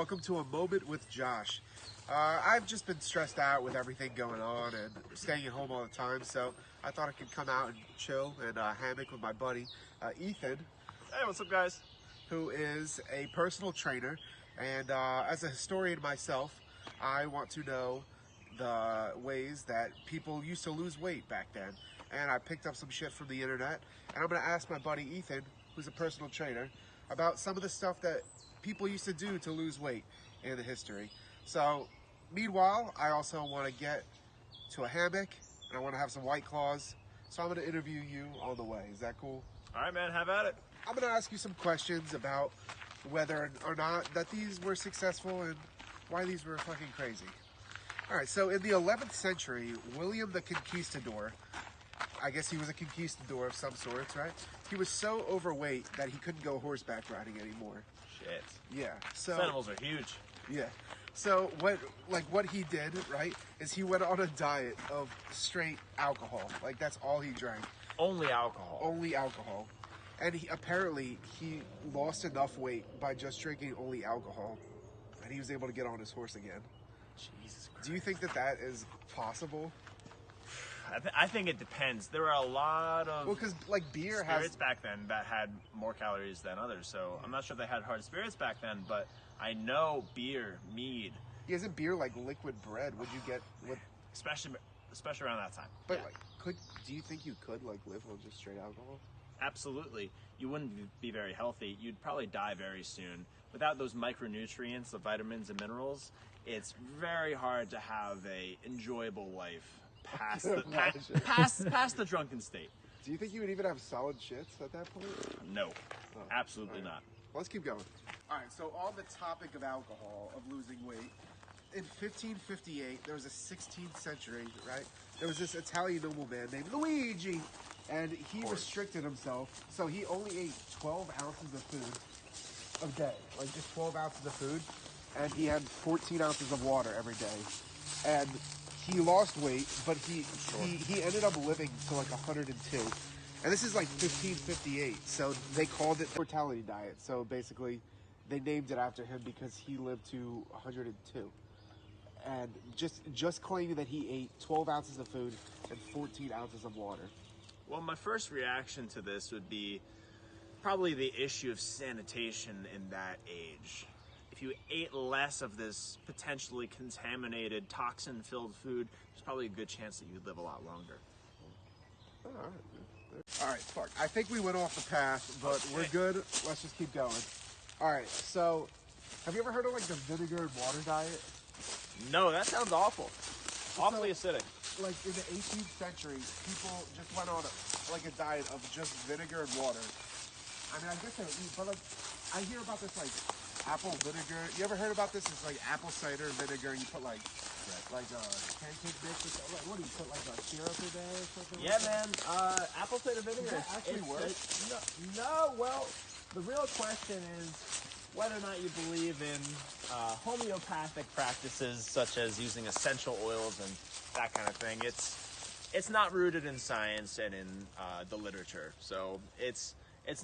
welcome to A Moment with Josh. I've just been stressed out with everything going on and staying at home all the time, so I thought I could come out and chill and hammock with my buddy, Ethan. Hey, what's up, guys? Who is a personal trainer, and as a historian myself, I want to know the ways that people used to lose weight back then. And I picked up some shit from the internet, and I'm going to ask my buddy Ethan, who's a personal trainer, about some of the stuff that people used to do to lose weight in the history. So, meanwhile, I also want to get to a hammock, and I want to have some White Claws, so I'm going to interview you on the way. Is that cool? All right, man, have at it. I'm going to ask you some questions about whether or not that these were successful and why these were fucking crazy. All right, so in the 11th century, William the Conquistador, I guess he was a conquistador of some sorts, right? He was so overweight that he couldn't go horseback riding anymore. Shit. Yeah. So These animals are huge. yeah. So what he did, right, is he went on a diet of straight alcohol. Like that's all he drank. Only alcohol. Only alcohol. And he apparently lost enough weight by just drinking only alcohol, and he was able to get on his horse again. Jesus Christ. Do you think that is possible? I think it depends. There were a lot of Well, because like beer spirits has. back then that had more calories than others. So I'm not sure if they had hard spirits back then, but I know beer, mead, Isn't beer like liquid bread? Would you get what? especially around that time. But Yeah. like, do you think you could like live on just straight alcohol? Absolutely. You wouldn't be very healthy. You'd probably die very soon. Without those micronutrients, the vitamins and minerals, it's very hard to have a enjoyable life past the drunken state. Do you think you would even have solid shits at that point? No, Oh, absolutely all right. not. Let's keep going. All right, so on the topic of alcohol, of losing weight, in 1558, there was a 16th century, right? There was this Italian nobleman named Luigi, and he restricted himself, so he only ate 12 ounces of food a day, like just 12 ounces of food, and he had 14 ounces of water every day. And he lost weight, but he ended up living to like 102. And this is like 1558, so they called it mortality diet. So basically, they named it after him because he lived to 102. And just claiming that he ate 12 ounces of food and 14 ounces of water. Well, my first reaction to this would be probably the issue of sanitation in that age. If you ate less of this potentially contaminated, toxin-filled food, there's probably a good chance that you'd live a lot longer. All right, fuck. I think we went off the path, but Okay. we're good. Let's just keep going. All right, so have you ever heard of like the vinegar and water diet? No, that sounds awful. Awfully acidic. Like in the 18th century, people just went on a diet of just vinegar and water. I mean, I guess they would eat, but like I hear about this like apple vinegar. You ever heard about this? It's like apple cider vinegar. You put like pancake mix or something. Like, what do you put like a syrup in there or something? Yeah, like that? man. Apple cider vinegar. Does that actually work? No. Well, the real question is whether or not you believe in homeopathic practices such as using essential oils and that kind of thing. It's not rooted in science and in the literature, so it's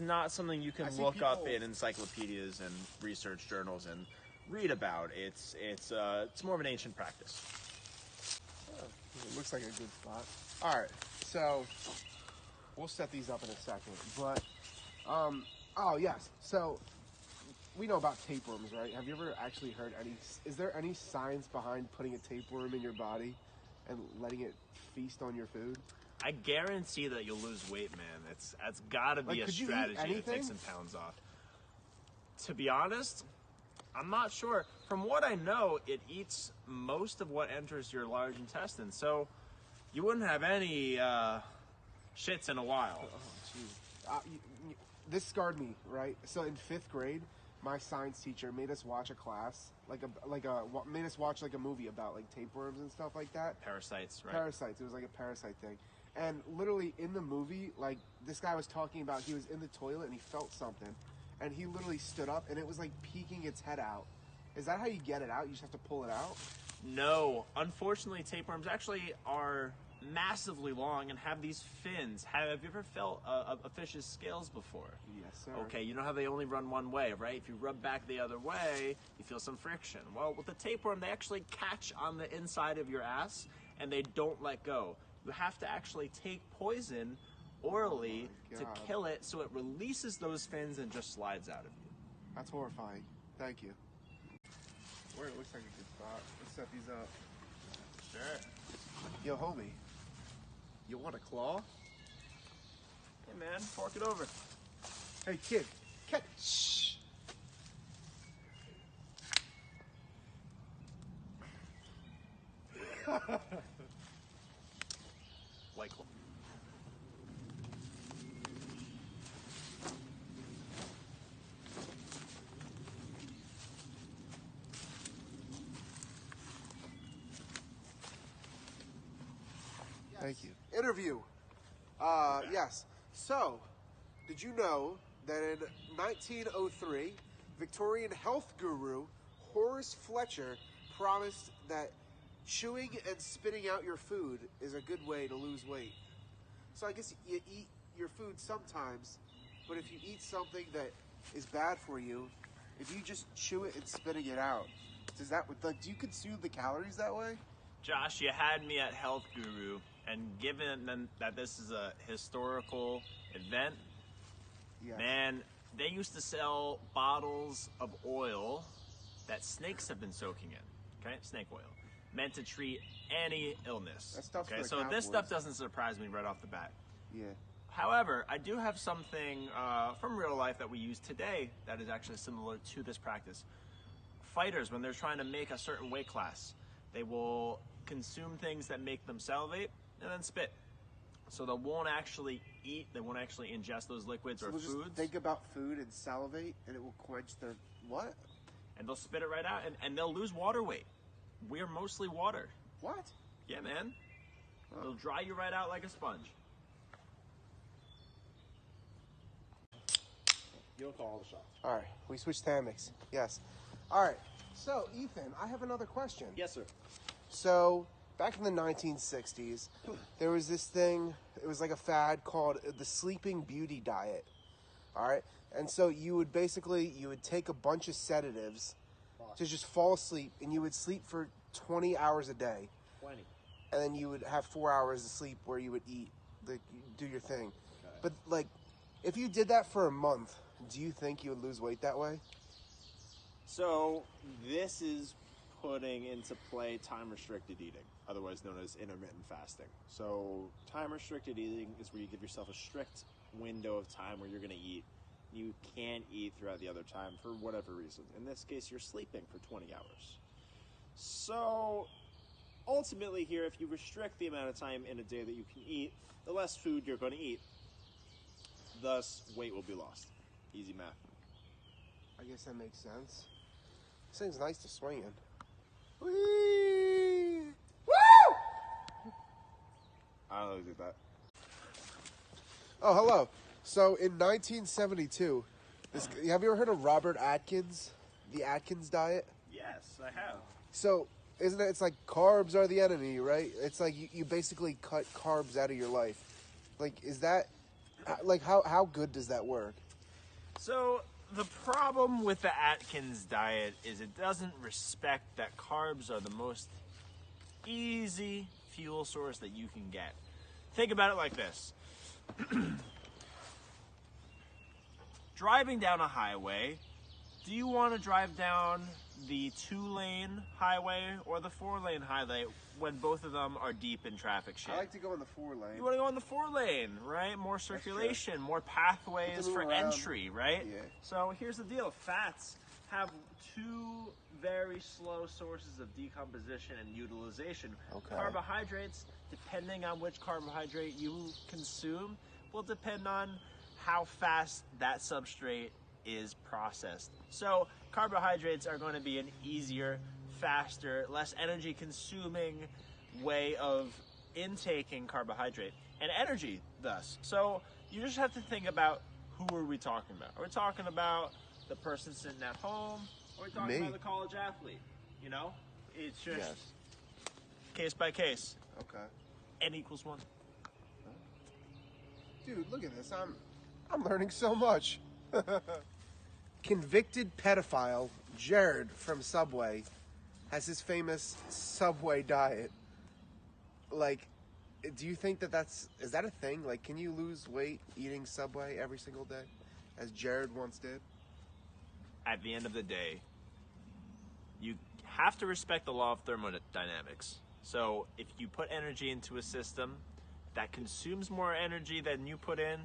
not something you can look up in encyclopedias and research journals and read about. It's more of an ancient practice. Oh, it looks like a good spot. All right, so we'll set these up in a second. But oh yes, so we know about tapeworms, right? Have you ever actually heard any? Is there any science behind putting a tapeworm in your body and letting it feast on your food? I guarantee that you'll lose weight, man. It's got to be Like, a could you eat strategy to take anything? some pounds off. To be honest, I'm not sure. From what I know, it eats most of what enters your large intestine, so you wouldn't have any shits in a while. Oh, jeez. This scarred me, right? So in 5th grade, my science teacher made us watch a class, made us watch like a movie about like tapeworms and stuff like that. Parasites, right? Parasites. It was like a parasite thing. And literally in the movie, like this guy was talking about, he was in the toilet and he felt something, and he literally stood up and it was like peeking its head out. Is that how you get it out? You just have to pull it out? No, unfortunately, tapeworms actually are massively long and have these fins. Have you ever felt a fish's scales before? Yes, sir. Okay, you know how they only run one way, right? If you rub back the other way, you feel some friction. Well, with the tapeworm, they actually catch on the inside of your ass and they don't let go. You have to actually take poison orally to kill it so it releases those fins and just slides out of you. That's horrifying. Thank you. Where it looks like a good spot. Let's set these up. Sure. Yo, homie. You want a claw? Hey, man, fork it over. Hey, kid. Shh. Like. Thank you. Interview. Yes. So, did you know that in 1903, Victorian health guru Horace Fletcher promised that chewing and spitting out your food is a good way to lose weight? So I guess you eat your food sometimes, but if you eat something that is bad for you, if you just chew it and spitting it out, does that, like, do you consume the calories that way? Josh, you had me at Health Guru, and given that this is a historical event, Yes. man, they used to sell bottles of oil that snakes have been soaking in, okay? Snake oil, meant to treat any illness. That stuff's okay, for the so cowboys. this stuff doesn't surprise me right off the bat. Yeah. However, I do have something from real life that we use today that is actually similar to this practice. Fighters, when they're trying to make a certain weight class, they will consume things that make them salivate and then spit. So they won't actually eat, they won't actually ingest those liquids So or they'll foods. just think about food and salivate, and it will quench their what? And they'll spit it right out, and they'll lose water weight. We're mostly water. What? Yeah, man. Huh. They'll dry you right out like a sponge. You don't call all the shots. All right, we switched hammocks. Yes. All right. So, Ethan, I have another question. Yes, sir. So, back in the 1960s, there was this thing, it was like a fad called the Sleeping Beauty diet. All right? And so you would take a bunch of sedatives to just fall asleep, and you would sleep for 20 hours a day. 20. And then you would have 4 hours of sleep where you would eat, like, do your thing. Okay. But, like, if you did that for a month, do you think you would lose weight that way? So this is putting into play time-restricted eating, otherwise known as intermittent fasting. So time-restricted eating is where you give yourself a strict window of time where you're going to eat. You can't eat throughout the other time for whatever reason. In this case, you're sleeping for 20 hours. So ultimately here, if you restrict the amount of time in a day that you can eat, the less food you're going to eat. Thus, weight will be lost. Easy math. I guess that makes sense. This thing's nice to swing in. Whee! Woo! I don't know who did that. Oh, hello. So in 1972, have you ever heard of Robert Atkins? The Atkins diet? Yes, I have. So isn't it? It's like carbs are the enemy, right? It's like you basically cut carbs out of your life. Like, is that like how good does that work? So the problem with the Atkins diet is it doesn't respect that carbs are the most easy fuel source that you can get. Think about it like this. Driving down a highway, do you want to drive down the 2-lane highway or the 4-lane highway when both of them are deep in traffic shit? I like to go on the 4-lane. You want to go on the 4-lane, right? More circulation, more pathways for entry, right? Yeah. So here's the deal. Fats have two very slow sources of decomposition and utilization. Okay. Carbohydrates, depending on which carbohydrate you consume, will depend on how fast that substrate is processed. So carbohydrates are going to be an easier, faster, less energy consuming way of intaking carbohydrate and energy thus. So you just have to think about, who are we talking about? Are we talking about the person sitting at home? Or are we talking about the college athlete? You know, it's just case by case. Okay. N equals 1. Dude, look at this. I'm learning so much. Convicted pedophile Jared from Subway has his famous Subway diet. Like, do you think is that a thing? Like, can you lose weight eating Subway every single day, as Jared once did? At the end of the day, you have to respect the law of thermodynamics. So if you put energy into a system that consumes more energy than you put in,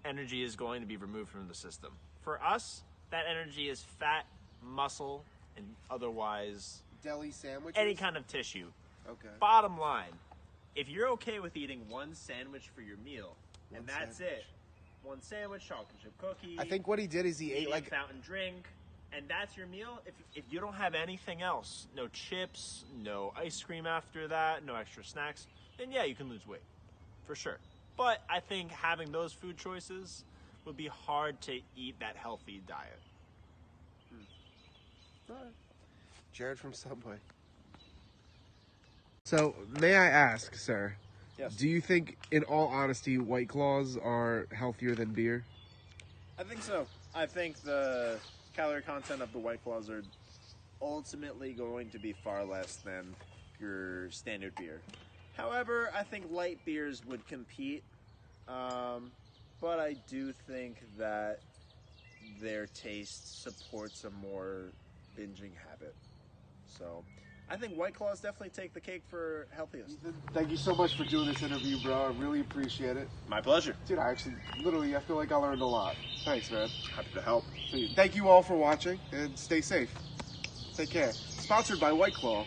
energy is going to be removed from the system. For us, that energy is fat, muscle, and otherwise Deli sandwiches? any kind of tissue. Okay. Bottom line, if you're okay with eating one sandwich for your meal, and that's it, one sandwich, chocolate chip cookie. I think what he did is he ate like fountain drink, and that's your meal. If you don't have anything else, no chips, no ice cream after that, no extra snacks, then yeah, you can lose weight, for sure. But I think having those food choices would be hard to eat that healthy diet. Jared from Subway. So, may I ask, sir? Yes. Do you think, in all honesty, White Claws are healthier than beer? I think so. I think the calorie content of the White Claws are ultimately going to be far less than your standard beer. However, I think light beers would compete, but I do think that their taste supports a more binging habit. So I think White Claws definitely take the cake for healthiest. Ethan, thank you so much for doing this interview, bro. I really appreciate it. My pleasure. Dude, I feel like I learned a lot. Thanks, man. Happy to help. Thank you all for watching, and stay safe. Take care. Sponsored by White Claw.